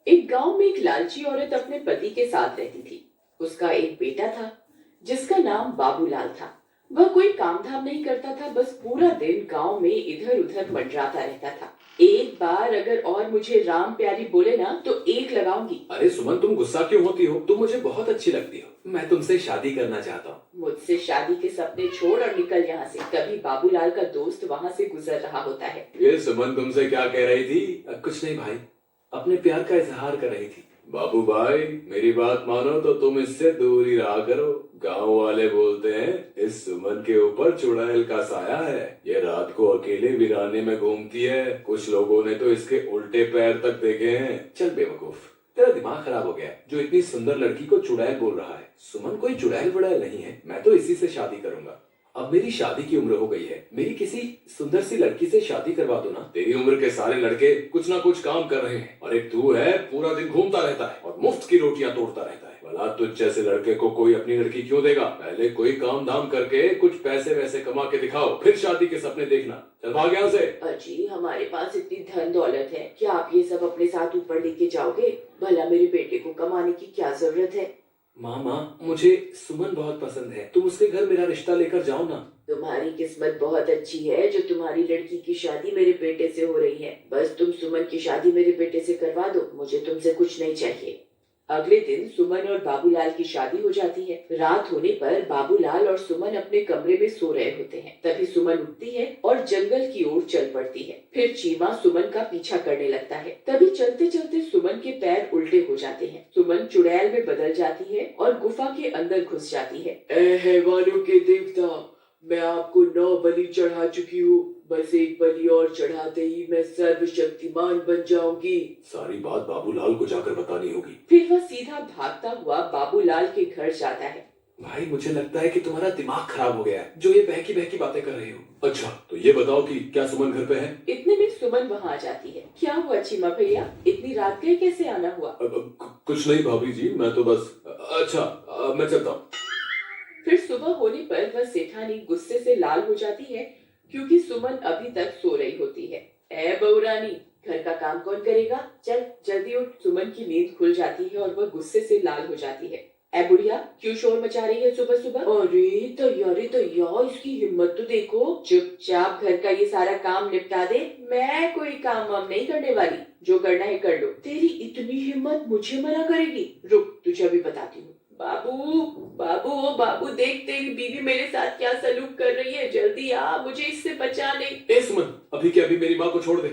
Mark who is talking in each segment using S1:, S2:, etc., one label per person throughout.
S1: एक गांव में एक लालची औरत अपने पति के साथ रहती थी। उसका एक बेटा था जिसका नाम बाबूलाल था। वह कोई काम धाम नहीं करता था, बस पूरा दिन गांव में इधर उधर मंडराता रहता था। एक बार अगर और मुझे राम प्यारी बोले ना तो एक लगाऊंगी।
S2: अरे सुमन, तुम गुस्सा क्यों होती हो? तुम मुझे बहुत अच्छी लगती हो। मैं तुमसे शादी करना चाहता हूँ।
S1: मुझसे शादी के सपने छोड़ और निकल यहाँ से। तभी बाबूलाल का दोस्त वहाँ से गुजर रहा होता है।
S2: ये सुमन तुमसे क्या कह रही थी? कुछ नहीं भाई, अपने प्यार का इजहार कर रही थी। बाबू भाई, मेरी बात मानो तो तुम इससे दूर ही रहा करो। गांव वाले बोलते हैं इस सुमन के ऊपर चुड़ैल का साया है। ये रात को अकेले वीराने में घूमती है। कुछ लोगों ने तो इसके उल्टे पैर तक देखे हैं। चल बेवकूफ, तेरा दिमाग खराब हो गया है जो इतनी सुंदर लड़की को चुड़ैल बोल रहा है। सुमन कोई चुड़ैल वुड़ैल नहीं है। मैं तो इसी से शादी करूंगा। अब मेरी शादी की उम्र हो गई है। मेरी किसी सुंदर सी लड़की से शादी करवा दो ना। तेरी उम्र के सारे लड़के कुछ ना कुछ काम कर रहे हैं और एक तू है, पूरा दिन घूमता रहता है और मुफ्त की रोटियां तोड़ता रहता है। भला तुझ जैसे लड़के को कोई अपनी लड़की क्यों देगा? पहले कोई काम धाम करके कुछ पैसे वैसे कमा के दिखाओ, फिर शादी के सपने देखना। चल भाग यहाँ से।
S1: अजी, हमारे पास इतनी धन दौलत है, क्या आप ये सब अपने साथ ऊपर लेके जाओगे? भला मेरे बेटे को कमाने की क्या जरूरत है?
S2: मामा, मुझे सुमन बहुत पसंद है। तुम उसके घर मेरा रिश्ता लेकर जाओ ना।
S1: तुम्हारी किस्मत बहुत अच्छी है जो तुम्हारी लड़की की शादी मेरे बेटे से हो रही है। बस तुम सुमन की शादी मेरे बेटे से करवा दो, मुझे तुमसे कुछ नहीं चाहिए। अगले दिन सुमन और बाबूलाल की शादी हो जाती है। रात होने पर बाबूलाल और सुमन अपने कमरे में सो रहे होते हैं। तभी सुमन उठती है और जंगल की ओर चल पड़ती है। फिर चीमा सुमन का पीछा करने लगता है। तभी चलते चलते सुमन के पैर उल्टे हो जाते हैं। सुमन चुड़ैल में बदल जाती है और गुफा के अंदर घुस जाती है। ऐ हैवानों के देवता, मैं आपको 9 बलि चढ़ा चुकी हूँ। बस एक बलि और चढ़ाते ही मैं सर्वशक्तिमान बन जाऊंगी।
S2: सारी बात बाबूलाल को जाकर बतानी होगी।
S1: फिर वह सीधा भागता हुआ बाबूलाल के घर जाता है।
S2: भाई, मुझे लगता है कि तुम्हारा दिमाग खराब हो गया है जो ये बहकी बहकी बातें कर रही हो। अच्छा, तो ये बताओ कि क्या सुमन घर पे है?
S1: इतने में सुमन वहाँ आ जाती है। क्या हुआ चीमा भैया, इतनी रात के कैसे आना हुआ?
S2: कुछ नहीं भाभी जी, मैं तो बस। अच्छा, मैं चलता हूँ।
S1: फिर सुबह होने पर वह सेठानी गुस्से से लाल हो जाती है क्योंकि सुमन अभी तक सो रही होती है। ए बहू रानी, घर का काम कौन करेगा? चल जल्दी उठ। सुमन की नींद खुल जाती है और वह गुस्से से लाल हो जाती है। ए बुढ़िया, क्यों शोर मचा रही है सुबह सुबह? अरे तैया, इसकी हिम्मत तो देखो। चुपचाप घर का ये सारा काम निपटा दे। मैं कोई काम वाम नहीं करने वाली, जो करना है कर लो। तेरी इतनी हिम्मत मुझे मना करेगी? रुक, तुझे अभी बताती हूँ। बाबू बाबू, ओ बाबू, देख तेरी बीवी मेरे साथ क्या सलूक कर रही है। जल्दी आ, मुझे इससे बचा ले।
S2: ए सुमन, अभी के अभी मेरी माँ को छोड़ दे।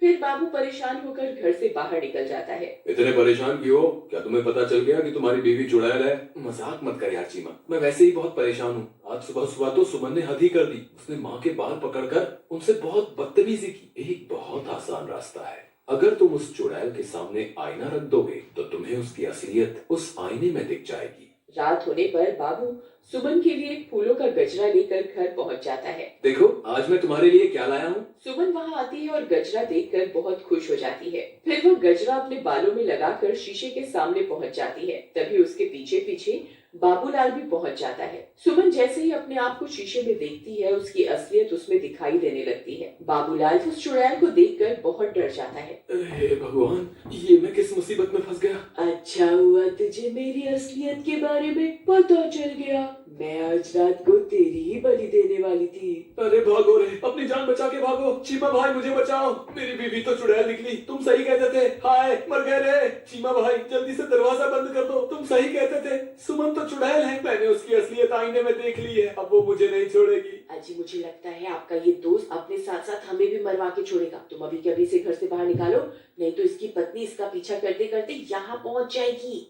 S1: फिर बाबू परेशान होकर घर से बाहर निकल जाता है।
S2: इतने परेशान क्यों? क्या तुम्हें पता चल गया कि तुम्हारी बीवी चुड़ैल है? मजाक मत कर यार चीमा, मैं वैसे ही बहुत परेशान हूँ। आज सुबह सुबह तो सुमन ने हद ही कर दी। उसने माँ के बाल पकड़कर उनसे बहुत बदतमीजी की। एक बहुत आसान रास्ता है। अगर तुम उस चुड़ैल के सामने आईना रख दोगे तो तुम्हें उसकी असलियत उस आईने में दिख जाएगी।
S1: रात होने पर बाबू सुमन के लिए फूलों का गजरा लेकर घर पहुंच जाता है।
S2: देखो, आज मैं तुम्हारे लिए क्या लाया हूँ।
S1: सुमन वहाँ आती है और गजरा देखकर बहुत खुश हो जाती है। फिर वो गजरा अपने बालों में लगाकर शीशे के सामने पहुंच जाती है। तभी उसके पीछे पीछे बाबूलाल भी पहुंच जाता है। सुमन जैसे ही अपने आप को शीशे में देखती है, उसकी असलियत उसमें दिखाई देने लगती है। बाबूलाल उस चुड़ैल को देखकर बहुत डर जाता है।
S2: हे भगवान, ये मैं किस मुसीबत में फंस गया।
S1: अच्छा हुआ तुझे मेरी असलियत के बारे में पता चल गया। मैं आज रात को तेरी ही बलि देने वाली थी।
S2: अरे भागो रे, अपनी जान बचा के भागो। चीमा भाई, मुझे बचाओ। मेरी बीवी तो चुड़ैल निकली। तुम सही कहते थे। हाय, मर गए रे। चीमा भाई, जल्दी से दरवाजा बंद कर दो। तुम सही कहते थे, सुमन तो चुड़ैल है। मैंने उसकी असलियत आईने में देख ली है। अब वो मुझे नहीं छोड़ेगी।
S1: अजी, मुझे लगता है आपका ये दोस्त अपने साथ साथ हमें भी मरवा के छोड़ेगा। तुम अभी के अभी से घर से बाहर निकालो, नहीं तो इसकी पत्नी इसका पीछा करते करते यहाँ पहुँच जाएगी।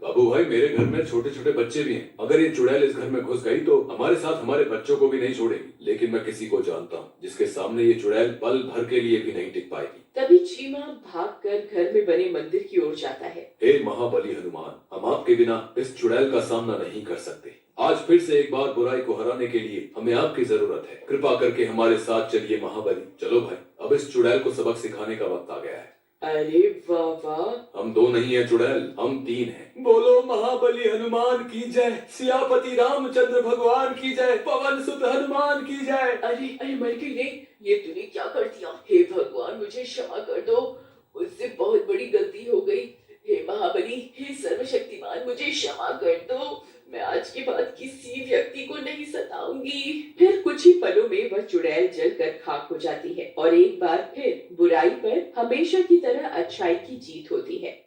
S2: बाबू भाई, मेरे घर में छोटे छोटे बच्चे भी हैं। अगर ये चुड़ैल इस घर में घुस गई तो हमारे साथ हमारे बच्चों को भी नहीं छोड़ेगी। लेकिन मैं किसी को जानता हूँ जिसके सामने ये चुड़ैल पल भर के लिए भी नहीं टिक पाएगी।
S1: तभी चीमा भागकर घर में बने मंदिर की ओर जाता है।
S2: हे महाबली हनुमान, हम आपके बिना इस चुड़ैल का सामना नहीं कर सकते। आज फिर से एक बार बुराई को हराने के लिए हमें आपकी जरूरत है। कृपा करके हमारे साथ चलिए महाबली। चलो भाई, अब इस चुड़ैल को सबक सिखाने का वक्त आ गया है।
S1: अरे वाह वाह,
S2: हम 2 नहीं है चुड़ैल, हम 3 हैं। बोलो महाबली हनुमान की जय, सियापति रामचंद्र भगवान की जय, पवन सुत हनुमान की जय।
S1: अरे अरे, मर गई रे। ये तूने क्या कर दिया? हे भगवान, मुझे क्षमा कर दो। मुझसे बहुत भगवान मुझे क्षमा कर दो, मैं आज के बाद किसी व्यक्ति को नहीं सताऊंगी। फिर कुछ ही पलों में वह चुड़ैल जलकर खाक हो जाती है और एक बार फिर बुराई पर हमेशा की तरह अच्छाई की जीत होती है।